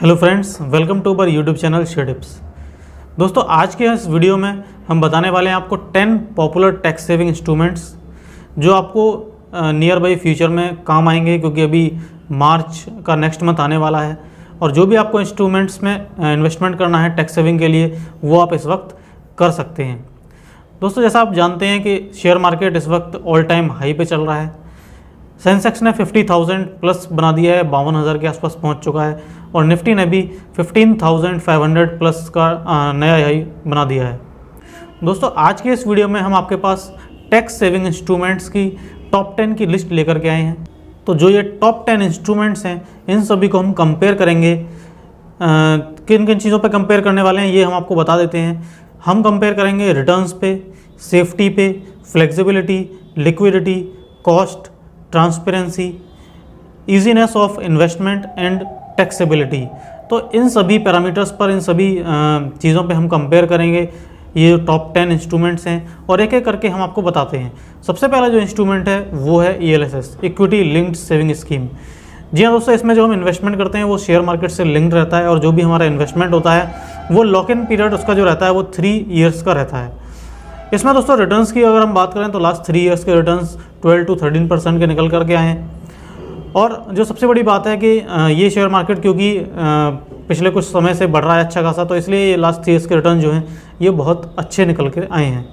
Hello friends, welcome to our YouTube channel share tips. दोस्तों, आज के इस वीडियो में हम बताने वाले हैं आपको 10 पॉपुलर टैक्स सेविंग इंस्ट्रूमेंट्स जो आपको नियर बाई फ्यूचर में काम आएंगे, क्योंकि अभी मार्च का नेक्स्ट मंथ आने वाला है। और जो भी आपको इंस्ट्रूमेंट्स में इन्वेस्टमेंट करना है टैक्स सेविंग के लिए, वो आप इस वक्त कर सकते हैं। दोस्तों, जैसा आप जानते हैं कि शेयर मार्केट इस वक्त ऑल टाइम हाई पे चल रहा है। सेंसेक्स ने 50,000 प्लस बना दिया है, 52,000 के आसपास पहुंच चुका है। और निफ्टी ने भी 15,500 प्लस का नया हाई बना दिया है। दोस्तों, आज के इस वीडियो में हम आपके पास टैक्स सेविंग इंस्ट्रूमेंट्स की टॉप 10 की लिस्ट लेकर के आए हैं। तो जो ये टॉप 10 इंस्ट्रूमेंट्स हैं, इन सभी को हम कंपेयर करेंगे। किन किन चीज़ों पे कंपेयर करने वाले हैं ये हम आपको बता देते हैं। हम कंपेयर करेंगे रिटर्न्स पे, सेफ्टी पे, flexibility, liquidity, cost, transparency, easiness of investment and taxability. तो इन सभी पैरामीटर्स पर, इन सभी चीज़ों पे हम कंपेयर करेंगे। ये टॉप 10 इंस्ट्रूमेंट्स हैं और एक एक करके हम आपको बताते हैं। सबसे पहला जो इंस्ट्रूमेंट है वो है ELSS, equity linked saving scheme. जी हाँ दोस्तों, इसमें जो हम इन्वेस्टमेंट करते हैं वो शेयर मार्केट से लिंक्ड रहता है, और जो भी हमारा इन्वेस्टमेंट होता है वो लॉक इन पीरियड उसका जो रहता है वो 3 ईयर्स का रहता है। इसमें दोस्तों रिटर्न्स की अगर हम बात करें तो लास्ट 3 ईयर्स के रिटर्न्स 12 to 13% के निकल करके आए हैं। और जो सबसे बड़ी बात है कि ये शेयर मार्केट क्योंकि पिछले कुछ समय से बढ़ रहा है अच्छा खासा, तो इसलिए ये लास्ट 3 ईयर्स के रिटर्न जो हैं ये बहुत अच्छे निकल के आए हैं।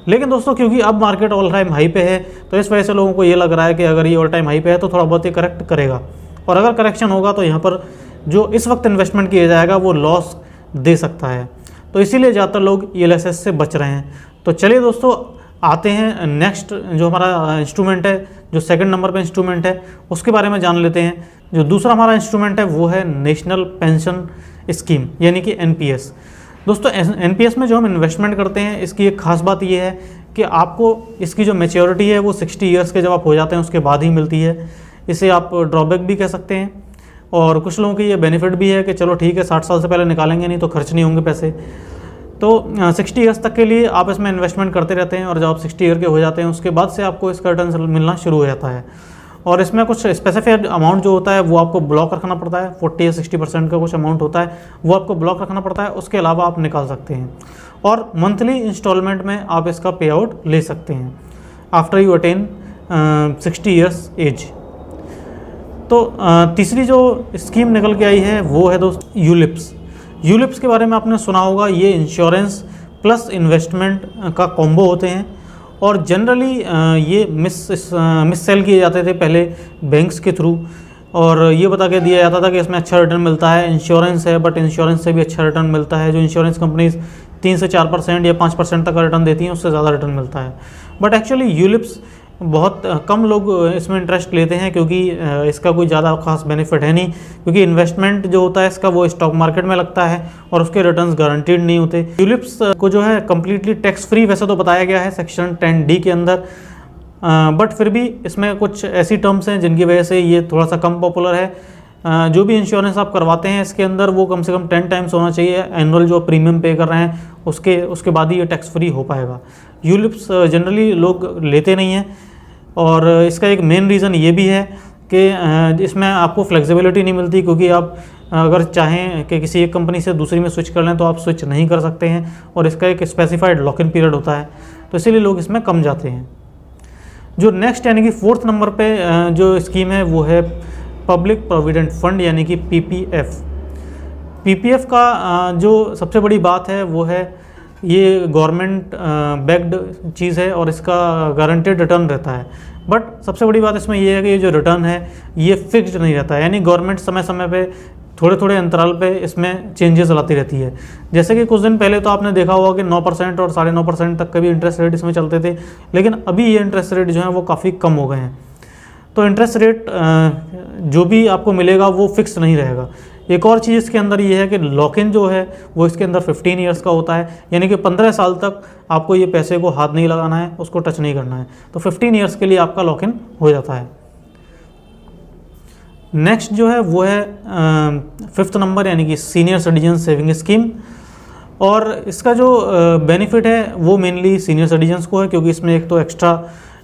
लेकिन दोस्तों, क्योंकि अब मार्केट ऑल टाइम हाई पे है, तो इस वजह से लोगों को ये लग रहा है कि अगर ये ऑल टाइम हाई पे है तो थोड़ा बहुत ये करेक्ट करेगा। और अगर करेक्शन होगा तो यहाँ पर जो इस वक्त इन्वेस्टमेंट किया जाएगा वो लॉस दे सकता है। तो इसीलिए ज़्यादातर लोग ELSS से बच रहे हैं। तो चलिए दोस्तों, आते हैं नेक्स्ट जो हमारा इंस्ट्रूमेंट है, जो सेकंड नंबर पे इंस्ट्रूमेंट है उसके बारे में जान लेते हैं। जो दूसरा हमारा इंस्ट्रूमेंट है वो है नेशनल पेंशन स्कीम, यानी कि NPS। दोस्तों, NPS में जो हम इन्वेस्टमेंट करते हैं, इसकी एक खास बात ये है कि आपको इसकी जो मैच्योरिटी है वो 60 ईयर्स के जब आप हो जाते हैं उसके बाद ही मिलती है। इसे आप ड्रॉबैक भी कह सकते हैं। और कुछ लोगों की ये बेनिफिट भी है कि चलो ठीक है, 60 साल से पहले निकालेंगे नहीं तो खर्च नहीं होंगे पैसे। तो 60 ईयर्स तक के लिए आप इसमें इन्वेस्टमेंट करते रहते हैं, और जब आप 60 ईयर के हो जाते हैं उसके बाद से आपको इसका रिटर्न मिलना शुरू हो जाता है। और इसमें कुछ स्पेसिफिक अमाउंट जो होता है वो आपको ब्लॉक रखना पड़ता है। 40 या 60% का कुछ अमाउंट होता है, वो आपको ब्लॉक रखना पड़ता है। उसके अलावा आप निकाल सकते हैं, और मंथली इंस्टॉलमेंट में आप इसका पे आउट ले सकते हैं after you attain 60 years age. तो तीसरी जो स्कीम निकल के आई है वो है दोस्त यूलिप्स के बारे में आपने सुना होगा। ये इंश्योरेंस प्लस इन्वेस्टमेंट का कॉम्बो होते हैं, और जनरली ये मिस सेल किए जाते थे पहले बैंक्स के थ्रू, और ये बता के दिया जाता था कि इसमें अच्छा रिटर्न मिलता है। इंश्योरेंस है, बट इंश्योरेंस से भी अच्छा रिटर्न मिलता है। जो इंश्योरेंस कंपनीज 3 से 4% या 5% तक का रिटर्न देती हैं, उससे ज़्यादा रिटर्न मिलता है। बट एक्चुअली यूलिप्स बहुत कम लोग इसमें इंटरेस्ट लेते हैं, क्योंकि इसका कोई ज़्यादा खास बेनिफिट है नहीं। क्योंकि इन्वेस्टमेंट जो होता है इसका वो स्टॉक मार्केट में लगता है, और उसके रिटर्न्स गारंटीड नहीं होते। यूलिप्स को जो है कम्प्लीटली टैक्स फ्री वैसे तो बताया गया है सेक्शन 10D के अंदर, बट फिर भी इसमें कुछ ऐसी टर्म्स हैं जिनकी वजह से ये थोड़ा सा कम पॉपुलर है। जो भी इंश्योरेंस आप करवाते हैं इसके अंदर वो कम से कम 10 टाइम्स होना चाहिए एनुअल जो प्रीमियम पे कर रहे हैं, उसके बाद ही ये टैक्स फ्री हो पाएगा। यूलिप्स जनरली लोग लेते नहीं हैं, और इसका एक मेन रीज़न ये भी है कि इसमें आपको फ्लेक्सिबिलिटी नहीं मिलती, क्योंकि आप अगर चाहें कि किसी एक कंपनी से दूसरी में स्विच कर लें तो आप स्विच नहीं कर सकते हैं, और इसका एक स्पेसिफाइड लॉक इन पीरियड होता है, तो इसीलिए लोग इसमें कम जाते हैं। जो नेक्स्ट यानी कि 4th नंबर पे जो स्कीम है वो है पब्लिक प्रोविडेंट फंड, यानी कि PPF का जो सबसे बड़ी बात है वो है ये गवर्नमेंट बैक्ड चीज़ है, और इसका गारंटेड रिटर्न रहता है। बट सबसे बड़ी बात इसमें ये है कि ये जो रिटर्न है ये फिक्स्ड नहीं रहता है, यानी गवर्नमेंट समय समय पे थोड़े थोड़े अंतराल पे इसमें चेंजेस लाती रहती है। जैसे कि कुछ दिन पहले तो आपने देखा होगा कि 9% और 9.5% तक के भी इंटरेस्ट रेट इसमें चलते थे, लेकिन अभी ये इंटरेस्ट रेट जो है वो काफ़ी कम हो गए हैं। तो इंटरेस्ट रेट जो भी आपको मिलेगा वो फिक्स नहीं रहेगा। एक और चीज़ इसके अंदर ये है कि लॉक इन जो है वो इसके अंदर 15 ईयर्स का होता है, यानी कि 15 साल तक आपको ये पैसे को हाथ नहीं लगाना है, उसको टच नहीं करना है। तो 15 ईयर्स के लिए आपका लॉक इन हो जाता है। नेक्स्ट जो है वो है 5th नंबर, यानी कि सीनियर सिटीजन सेविंग स्कीम। और इसका जो बेनिफिट है वो मेनली सीनियर सिटीजन्स को है, क्योंकि इसमें एक तो एक्स्ट्रा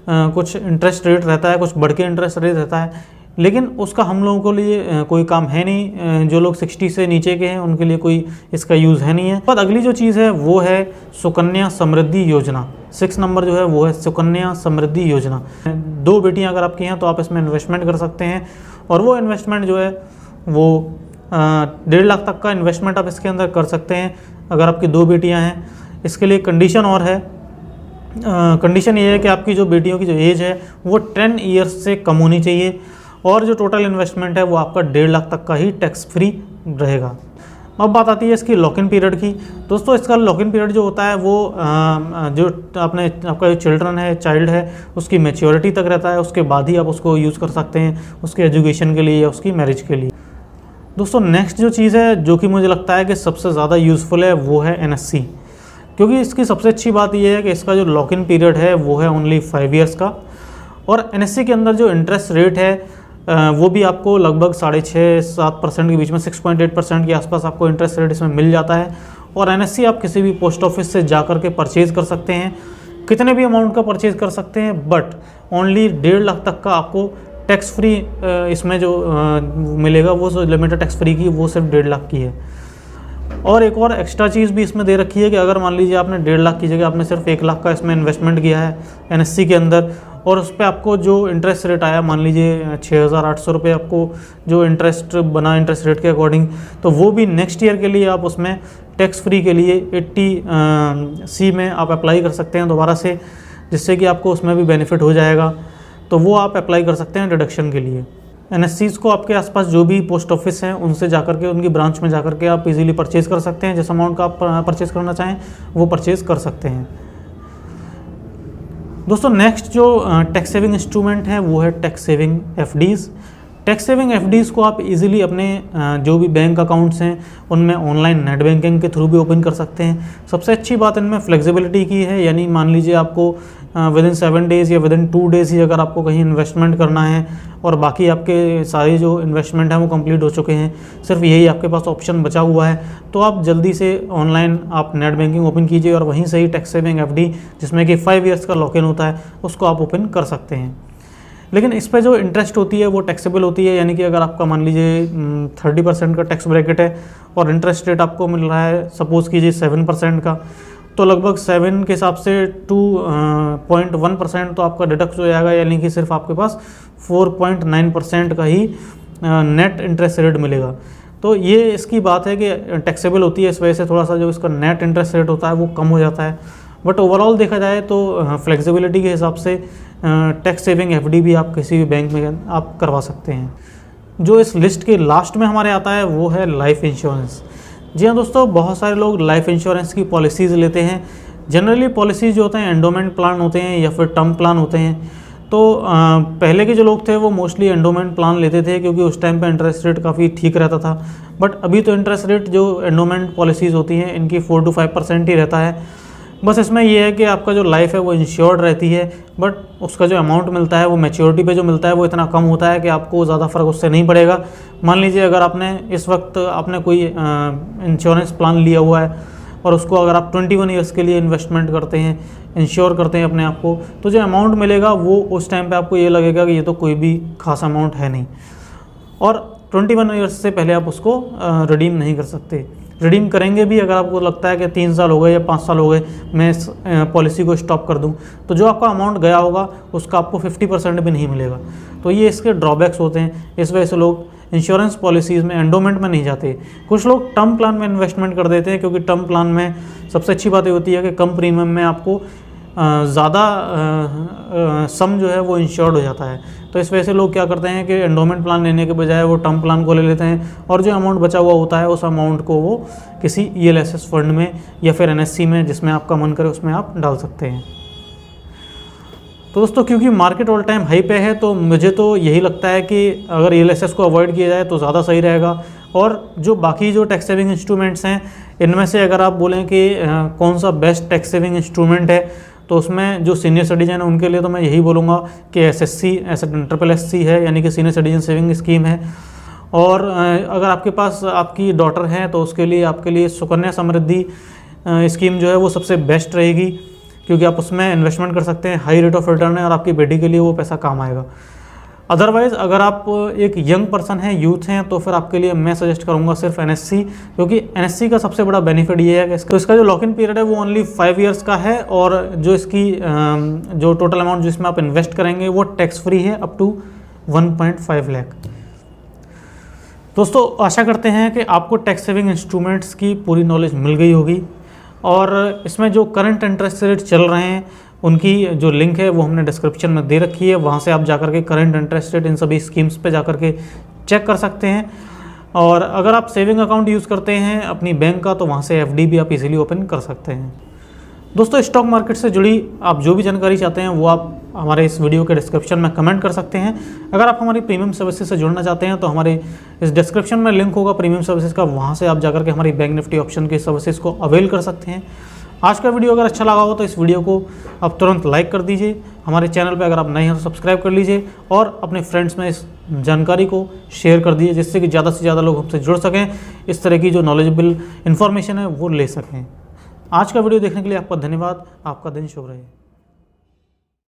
कुछ इंटरेस्ट रेट रहता है, कुछ बढ़ के इंटरेस्ट रेट रहता है। लेकिन उसका हम लोगों के लिए कोई काम है नहीं। जो लोग 60 से नीचे के हैं उनके लिए कोई इसका यूज़ है नहीं है। पर अगली जो चीज़ है वो है सुकन्या समृद्धि योजना। 6 नंबर जो है वो है सुकन्या समृद्धि योजना। 2 बेटियां अगर आपकी हैं तो आप इसमें इन्वेस्टमेंट कर सकते हैं, और वो इन्वेस्टमेंट जो है वो 1.5 लाख तक का इन्वेस्टमेंट आप इसके अंदर कर सकते हैं अगर आपकी 2 बेटियाँ हैं। इसके लिए कंडीशन और है, कंडीशन ये है कि आपकी जो बेटियों की जो एज है वो 10 ईयर्स से कम होनी चाहिए, और जो टोटल इन्वेस्टमेंट है वो आपका 1.5 लाख तक का ही टैक्स फ्री रहेगा। अब बात आती है इसकी लॉक इन पीरियड की। दोस्तों इसका लॉक इन पीरियड जो होता है वो जो आपका जो चिल्ड्रन है, चाइल्ड है, उसकी मैच्योरिटी तक रहता है। उसके बाद ही आप उसको यूज़ कर सकते हैं उसके एजुकेशन के लिए या उसकी मैरिज के लिए। दोस्तों नेक्स्ट जो चीज़ है जो कि मुझे लगता है कि सबसे ज़्यादा यूज़फुल है वो है NSC, क्योंकि इसकी सबसे अच्छी बात यह है कि इसका जो लॉक इन पीरियड है वो है ओनली 5 ईयर्स का, और NSC के अंदर जो इंटरेस्ट रेट है वो भी आपको लगभग 6.5-7% के बीच में 6.8% के आसपास आपको इंटरेस्ट रेट इसमें मिल जाता है। और NSC आप किसी भी पोस्ट ऑफिस से जा कर के परचेज़ कर सकते हैं, कितने भी अमाउंट का परचेज़ कर सकते हैं, बट ओनली 1.5 लाख तक का आपको टैक्स फ्री इसमें जो मिलेगा वो जो लिमिट है टैक्स फ्री की वो सिर्फ 1.5 लाख की है। और एक और एक्स्ट्रा चीज़ भी इसमें दे रखी है कि अगर मान लीजिए आपने 1.5 लाख की जगह आपने सिर्फ 1 लाख का इसमें इन्वेस्टमेंट किया है NSC के अंदर, और उस पर आपको जो इंटरेस्ट रेट आया मान लीजिए 6,800 रुपये आपको जो इंटरेस्ट बना इंटरेस्ट रेट के अकॉर्डिंग, तो वो भी नेक्स्ट ईयर के लिए आप उसमें टैक्स फ्री के लिए 80C में आप अप्लाई कर सकते हैं दोबारा से, जिससे कि आपको उसमें भी बेनिफिट हो जाएगा। तो वो आप अप्लाई कर सकते हैं डिडक्शन के लिए। NSCs को आपके आसपास जो भी पोस्ट ऑफिस हैं उनसे जाकर के उनकी ब्रांच में जाकर के आप इजीली परचेज़ कर सकते हैं। जिस अमाउंट का आप परचेज़ करना चाहें वो परचेज़ कर सकते हैं। दोस्तों नेक्स्ट जो टैक्स सेविंग इंस्ट्रूमेंट है वो है tax saving FDs। Tax saving FDs को आप इजीली अपने जो भी बैंक अकाउंट्स हैं उनमें ऑनलाइन नेट बैंकिंग के थ्रू भी ओपन कर सकते हैं। सबसे अच्छी बात इनमें फ्लेक्सिबिलिटी की है, यानी मान लीजिए आपको विदिन 7 डेज़ या विदिन 2 डेज़ ही अगर आपको कहीं इन्वेस्टमेंट करना है और बाकी आपके सारे जो इन्वेस्टमेंट हैं वो कंप्लीट हो चुके हैं, सिर्फ यही आपके पास ऑप्शन बचा हुआ है, तो आप जल्दी से ऑनलाइन आप नेट बैंकिंग ओपन कीजिए और वहीं से ही टैक्स सेविंग FD जिसमें कि 5 ईयर्स का लॉक इन होता है उसको आप ओपन कर सकते हैं। लेकिन इस पर जो इंटरेस्ट होती है वो टैक्सेबल होती है, यानी कि अगर आपका मान लीजिए 30% का टैक्स ब्रैकेट है और इंटरेस्ट रेट आपको मिल रहा है सपोज़ कीजिए 7% का, तो लगभग 7 के हिसाब से 2.1% तो आपका डिडक्ट हो जाएगा, यानी कि सिर्फ आपके पास 4.9% का ही नेट इंटरेस्ट रेट मिलेगा। तो ये इसकी बात है कि टैक्सेबल होती है, इस वजह से थोड़ा सा जो इसका नेट इंटरेस्ट रेट होता है वो कम हो जाता है। बट ओवरऑल देखा जाए तो फ्लेक्सिबिलिटी के हिसाब से टैक्स सेविंग FD भी आप किसी भी बैंक में आप करवा सकते हैं। जो इस लिस्ट के लास्ट में हमारे आता है वो है लाइफ इंश्योरेंस। जी हाँ दोस्तों, बहुत सारे लोग लाइफ इंश्योरेंस की पॉलिसीज़ लेते हैं। जनरली पॉलिसीज़ जो होते हैं एंडोमेंट प्लान होते हैं या फिर टर्म प्लान होते हैं। तो पहले के जो लोग थे वो मोस्टली एंडोमेंट प्लान लेते थे क्योंकि उस टाइम पे इंटरेस्ट रेट काफ़ी ठीक रहता था। बट अभी तो इंटरेस्ट रेट जो एंडोमेंट पॉलिसीज़ होती हैं इनकी 4 to 5% ही रहता है। बस इसमें यह है कि आपका जो लाइफ है वो इंश्योर्ड रहती है, बट उसका जो अमाउंट मिलता है वो मैच्योरिटी पे जो मिलता है वो इतना कम होता है कि आपको ज़्यादा फ़र्क उससे नहीं पड़ेगा। मान लीजिए अगर आपने इस वक्त आपने कोई इंश्योरेंस प्लान लिया हुआ है और उसको अगर आप 21 ईयर्स के लिए इन्वेस्टमेंट करते हैं, इंश्योर करते हैं अपने आप को, तो जो अमाउंट मिलेगा वो उस टाइम पे आपको ये लगेगा कि ये तो कोई भी खास अमाउंट है नहीं, और 21 ईयर्स से पहले आप उसको रिडीम नहीं कर सकते। रिडीम करेंगे भी अगर आपको लगता है कि 3 साल हो गए या 5 साल हो गए मैं इस पॉलिसी को स्टॉप कर दूं, तो जो आपका अमाउंट गया होगा उसका आपको 50% भी नहीं मिलेगा। तो ये इसके ड्रॉबैक्स होते हैं, इस वजह से लोग इंश्योरेंस पॉलिसीज़ में एंडोमेंट में नहीं जाते। कुछ लोग टर्म प्लान में इन्वेस्टमेंट कर देते हैं क्योंकि टर्म प्लान में सबसे अच्छी बात ये होती है कि कम प्रीमियम में आपको ज़्यादा सम जो है वो इंश्योर्ड हो जाता है। तो इस वजह से लोग क्या करते हैं कि एंडोमेंट प्लान लेने के बजाय वो टर्म प्लान को ले लेते हैं और जो अमाउंट बचा हुआ होता है उस अमाउंट को वो किसी ELSS फंड में या फिर NSC में जिसमें आपका मन करे उसमें आप डाल सकते हैं। तो दोस्तों क्योंकि मार्केट ऑल टाइम हाई पे है तो मुझे तो यही लगता है कि अगर ELSS को अवॉइड किया जाए तो ज़्यादा सही रहेगा। और जो बाकी जो टैक्स सेविंग इंस्ट्रूमेंट्स हैं इनमें से अगर आप बोलें कि कौन सा बेस्ट टैक्स सेविंग इंस्ट्रूमेंट है, तो उसमें जो सीनियर सिटीजन है उनके लिए तो मैं यही बोलूँगा कि SSC है, यानी कि सीनियर सिटीजन सेविंग स्कीम है। और अगर आपके पास आपकी डॉटर है तो उसके लिए आपके लिए सुकन्या समृद्धि स्कीम जो है वो सबसे बेस्ट रहेगी, क्योंकि आप उसमें इन्वेस्टमेंट कर सकते हैं, हाई रेट ऑफ रिटर्न है और आपकी बेटी के लिए वो पैसा काम आएगा। अदरवाइज़ अगर आप एक यंग पर्सन हैं, यूथ हैं, तो फिर आपके लिए मैं सजेस्ट करूंगा सिर्फ NSC, क्योंकि NSC का सबसे बड़ा बेनिफिट ये है कि इसका जो लॉक इन पीरियड है वो ओनली 5 ईयर्स का है, और जो इसकी जो टोटल अमाउंट जिसमें आप इन्वेस्ट करेंगे वो टैक्स फ्री है अप टू 1.5 लाख। दोस्तों आशा करते हैं कि आपको टैक्स सेविंग इंस्ट्रूमेंट्स की पूरी नॉलेज मिल गई होगी, और इसमें जो करंट इंटरेस्ट रेट चल रहे हैं उनकी जो लिंक है वो हमने डिस्क्रिप्शन में दे रखी है, वहाँ से आप जाकर के करंट इंटरेस्ट रेट इन सभी स्कीम्स पे जाकर के चेक कर सकते हैं। और अगर आप सेविंग अकाउंट यूज़ करते हैं अपनी बैंक का, तो वहाँ से FD भी आप इजीली ओपन कर सकते हैं। दोस्तों स्टॉक मार्केट से जुड़ी आप जो भी जानकारी चाहते हैं वो आप हमारे इस वीडियो के डिस्क्रिप्शन में कमेंट कर सकते हैं। अगर आप हमारी प्रीमियम सर्विसेज से जुड़ना चाहते हैं तो हमारे इस डिस्क्रिप्शन में लिंक होगा प्रीमियम सर्विसेज का, वहाँ से आप जाकर के हमारी बैंक निफ्टी ऑप्शन की सर्विसेज को अवेल कर सकते हैं। आज का वीडियो अगर अच्छा लगा हो तो इस वीडियो को आप तुरंत लाइक कर दीजिए। हमारे चैनल पे अगर आप नए हैं तो सब्सक्राइब कर लीजिए, और अपने फ्रेंड्स में इस जानकारी को शेयर कर दीजिए, जिससे कि ज़्यादा से ज़्यादा लोग हमसे जुड़ सकें, इस तरह की जो नॉलेजेबल इन्फॉर्मेशन है वो ले सकें। आज का वीडियो देखने के लिए आपका धन्यवाद। आपका दिन शुभ रहे।